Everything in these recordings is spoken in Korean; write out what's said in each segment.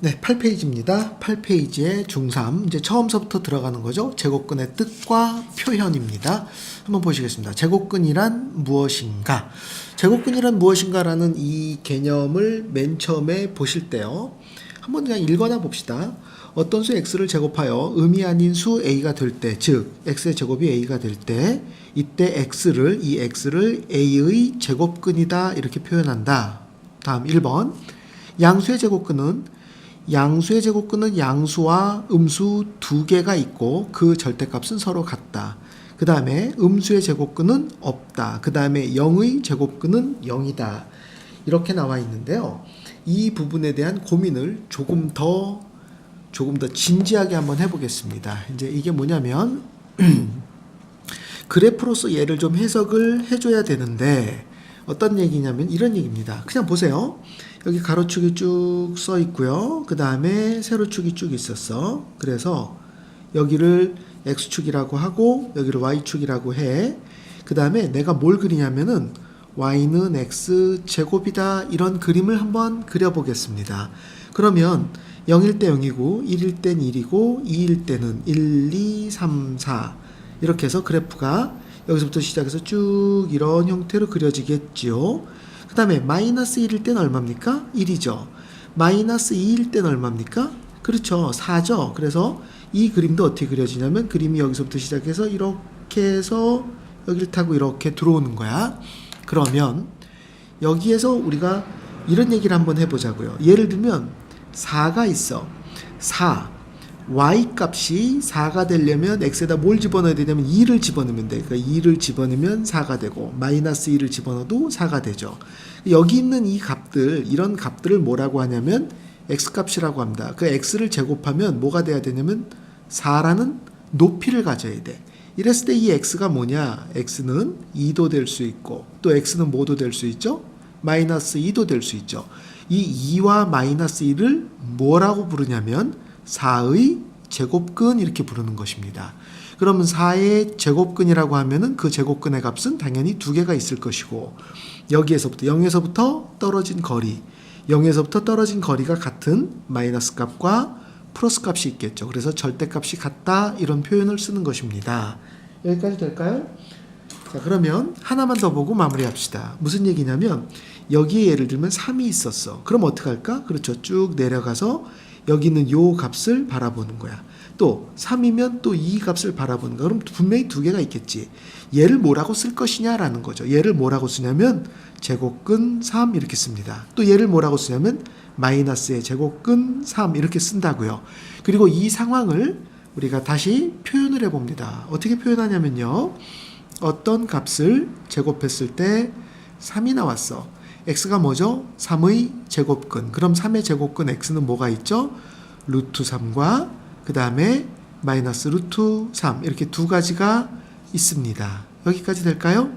네, 8페이지입니다. 8페이지의 중3. 이제 처음서부터 들어가는 거죠. 제곱근의 뜻과 표현입니다. 한번 보시겠습니다. 제곱근이란 무엇인가? 제곱근이란 무엇인가라는 이 개념을 맨 처음에 보실 때요. 한번 그냥 읽어나 봅시다. 어떤 수 x를 제곱하여 음이 아닌 수 a가 될 때, 즉 x의 제곱이 a가 될 때, 이때 이 x를 a의 제곱근이다 이렇게 표현한다. 다음 1번. 양수의 제곱근은 양수와 음수 두 개가 있고 그 절대값은 서로 같다. 그 다음에 음수의 제곱근은 없다. 그 다음에 0의 제곱근은 0이다. 이렇게 나와 있는데요. 이 부분에 대한 고민을 조금 더 진지하게 한번 해보겠습니다. 이제 이게 뭐냐면 그래프로서 얘를 좀 해석을 해줘야 되는데 어떤 얘기냐면 이런 얘기입니다. 그냥 보세요. 여기 가로축이 쭉 써 있고요. 그 다음에 세로축이 쭉 있었어. 그래서 여기를 x축이라고 하고 여기를 y축이라고 해. 그 다음에 내가 뭘 그리냐면은 y는 x 제곱이다 이런 그림을 한번 그려보겠습니다. 그러면 0일 때 0이고 1일 땐 1이고 2일 때는 1, 2, 3, 4 이렇게 해서 그래프가 여기서부터 시작해서 쭉 이런 형태로 그려지겠죠. 그 다음에 마이너스 1일 때는 얼마입니까? 1이죠. 마이너스 2일 때는 얼마입니까? 그렇죠. 4죠. 그래서 이 그림도 어떻게 그려지냐면 그림이 여기서부터 시작해서 이렇게 해서 여기를 타고 이렇게 들어오는 거야. 그러면 여기에서 우리가 이런 얘기를 한번 해보자고요. 예를 들면 4가 있어. 4. y값이 4가 되려면 x에다 뭘 집어넣어야 되냐면 2를 집어넣으면 돼. 그러니까 2를 집어넣으면 4가 되고 마이너스 2를 집어넣어도 4가 되죠. 여기 있는 이 값들, 이런 값들을 뭐라고 하냐면 x값이라고 합니다. 그 x를 제곱하면 뭐가 돼야 되냐면 4라는 높이를 가져야 돼. 이랬을 때 이 x가 뭐냐? x는 2도 될 수 있고 또 x는 뭐도 될 수 있죠? 마이너스 2도 될 수 있죠. 이 2와 마이너스 2를 뭐라고 부르냐면 4의 제곱근 이렇게 부르는 것입니다. 그러면 4의 제곱근이라고 하면은 그 제곱근의 값은 당연히 두 개가 있을 것이고 여기에서부터 0에서부터 떨어진 거리 0에서부터 떨어진 거리가 같은 마이너스 값과 플러스 값이 있겠죠. 그래서 절대값이 같다 이런 표현을 쓰는 것입니다. 여기까지 될까요? 자, 그러면 하나만 더 보고 마무리합시다. 무슨 얘기냐면 여기에 예를 들면 3이 있었어. 그럼 어떻게 할까? 그렇죠. 쭉 내려가서 여기 있는 요 값을 바라보는 거야. 또 3이면 또 이 값을 바라보는 거야. 그럼 분명히 두 개가 있겠지. 얘를 뭐라고 쓸 것이냐라는 거죠. 얘를 뭐라고 쓰냐면 제곱근 3 이렇게 씁니다. 또 얘를 뭐라고 쓰냐면 마이너스의 제곱근 3 이렇게 쓴다고요. 그리고 이 상황을 우리가 다시 표현을 해봅니다. 어떻게 표현하냐면요. 어떤 값을 제곱했을 때 3이 나왔어. x가 뭐죠? 3의 제곱근. 그럼 3의 제곱근 x는 뭐가 있죠? 루트 3과 그 다음에 마이너스 루트 3 이렇게 두 가지가 있습니다. 여기까지 될까요?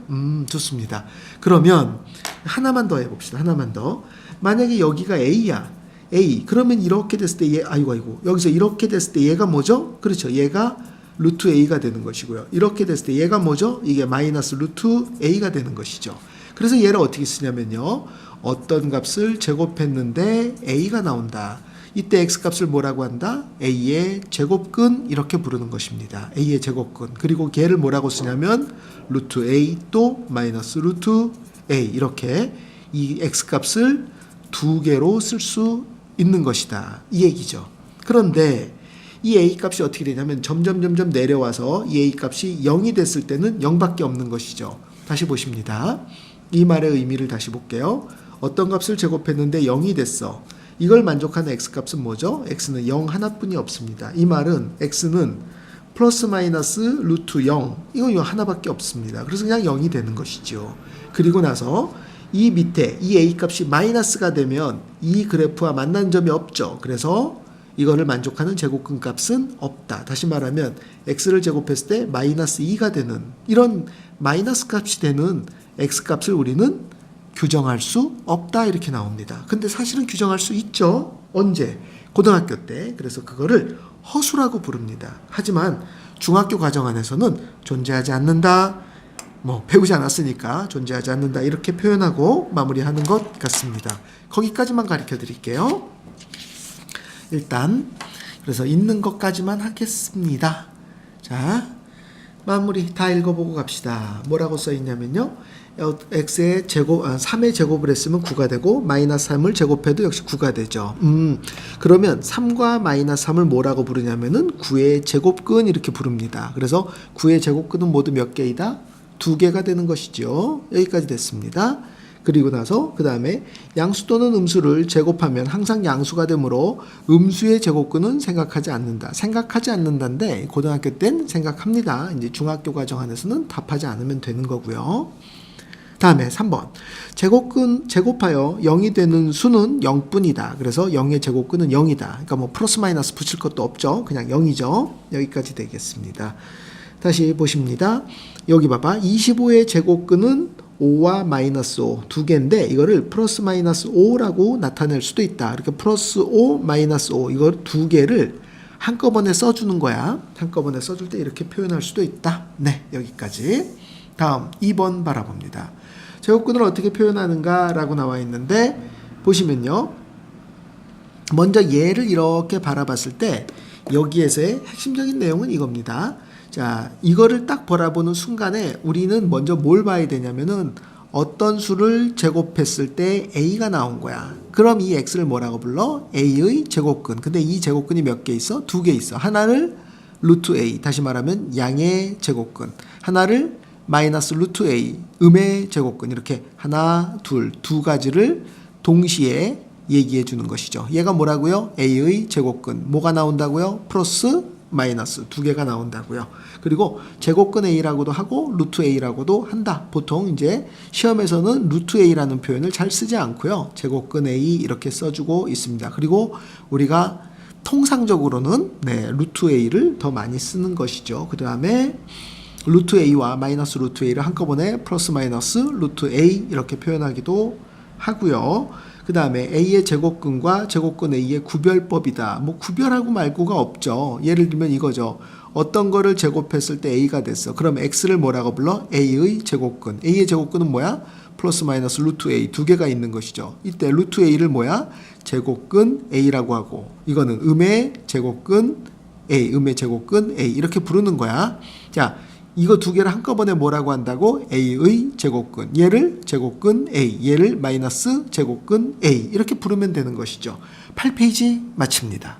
좋습니다. 그러면 하나만 더 해봅시다. 하나만 더. 만약에 여기가 a야. a. 그러면 이렇게 됐을 때 얘, 아이고. 여기서 이렇게 됐을 때 얘가 뭐죠? 그렇죠. 얘가 루트 a가 되는 것이고요. 이렇게 됐을 때 얘가 뭐죠? 이게 마이너스 루트 a가 되는 것이죠. 그래서 얘를 어떻게 쓰냐면요. 어떤 값을 제곱했는데 a가 나온다. 이때 x값을 뭐라고 한다? a의 제곱근 이렇게 부르는 것입니다. a의 제곱근. 그리고 걔를 뭐라고 쓰냐면 루트 a 또 마이너스 루트 a 이렇게 이 x값을 두 개로 쓸 수 있는 것이다. 이 얘기죠. 그런데 이 a값이 어떻게 되냐면 점점 내려와서 이 a값이 0이 됐을 때는 0밖에 없는 것이죠. 다시 보십니다. 이 말의 의미를 다시 볼게요. 어떤 값을 제곱했는데 0이 됐어. 이걸 만족하는 x값은 뭐죠? x는 0 하나뿐이 없습니다. 이 말은 x는 플러스 마이너스 루트 0 이거 하나밖에 없습니다. 그래서 그냥 0이 되는 것이죠. 그리고 나서 이 밑에 이 a값이 마이너스가 되면 이 그래프와 만난 점이 없죠. 그래서 이거를 만족하는 제곱근 값은 없다. 다시 말하면 x를 제곱했을 때 마이너스 2가 되는 이런 마이너스 값이 되는 x값을 우리는 규정할 수 없다 이렇게 나옵니다. 근데 사실은 규정할 수 있죠. 언제? 고등학교 때. 그래서 그거를 허수라고 부릅니다. 하지만 중학교 과정 안에서는 존재하지 않는다. 배우지 않았으니까 존재하지 않는다 이렇게 표현하고 마무리하는 것 같습니다. 거기까지만 가르쳐 드릴게요. 일단 그래서 있는 것까지만 하겠습니다. 자, 마무리 다 읽어보고 갑시다. 뭐라고 써있냐면요. x의 제곱, 3의 제곱을 했으면 9가 되고 마이너스 3을 제곱해도 역시 9가 되죠. 그러면 3과 마이너스 3을 뭐라고 부르냐면은 9의 제곱근 이렇게 부릅니다. 그래서 9의 제곱근은 모두 몇 개이다? 2개가 되는 것이죠. 여기까지 됐습니다. 그리고 나서 그 다음에 양수 또는 음수를 제곱하면 항상 양수가 되므로 음수의 제곱근은 생각하지 않는다. 생각하지 않는다인데 고등학교 땐 생각합니다. 이제 중학교 과정 안에서는 답하지 않으면 되는 거고요. 다음에 3번 제곱근 제곱하여 0이 되는 수는 0뿐이다. 그래서 0의 제곱근은 0이다. 그러니까 뭐 플러스 마이너스 붙일 것도 없죠. 그냥 0이죠. 여기까지 되겠습니다. 다시 보십니다. 여기 봐봐. 25의 제곱근은 5와 마이너스 5 두 개인데 이거를 플러스 마이너스 5라고 나타낼 수도 있다. 이렇게 플러스 5 마이너스 5 이걸 두 개를 한꺼번에 써주는 거야. 한꺼번에 써줄 때 이렇게 표현할 수도 있다. 네, 여기까지. 다음 2번 바라봅니다. 제곱근을 어떻게 표현하는가 라고 나와 있는데 보시면요. 먼저 얘를 이렇게 바라봤을 때 여기에서의 핵심적인 내용은 이겁니다. 자, 이거를 딱 바라보는 순간에 우리는 먼저 뭘 봐야 되냐면은 어떤 수를 제곱했을 때 a가 나온 거야. 그럼 이 x를 뭐라고 불러? a의 제곱근. 근데 이 제곱근이 몇 개 있어? 2개 있어. 하나를 루트 a, 다시 말하면 양의 제곱근. 하나를 마이너스 루트 a, 음의 제곱근. 이렇게 하나, 두 가지를 동시에 얘기해 주는 것이죠. 얘가 뭐라고요? a의 제곱근. 뭐가 나온다고요? 플러스 마이너스 두 개가 나온다고요. 그리고 제곱근 a라고도 하고 루트 a라고도 한다. 보통 이제 시험에서는 루트 a라는 표현을 잘 쓰지 않고요. 제곱근 a 이렇게 써주고 있습니다. 그리고 우리가 통상적으로는 루트 a를 더 많이 쓰는 것이죠. 그 다음에 루트 a와 마이너스 루트 a를 한꺼번에 플러스 마이너스 루트 a 이렇게 표현하기도 하고요. 그 다음에 a의 제곱근과 제곱근 a의 구별법이다. 뭐 구별하고 말고가 없죠. 예를 들면 이거죠. 어떤 거를 제곱했을 때 a가 됐어. 그럼 x를 뭐라고 불러? a의 제곱근. a의 제곱근은 뭐야? 플러스 마이너스 루트 a 두 개가 있는 것이죠. 이때 루트 a를 뭐야? 제곱근 a라고 하고 이거는 음의 제곱근 a, 음의 제곱근 a 이렇게 부르는 거야. 자, 이거 두 개를 한꺼번에 뭐라고 한다고? a의 제곱근. 얘를 제곱근 a, 얘를 마이너스 제곱근 a 이렇게 부르면 되는 것이죠. 8페이지 마칩니다.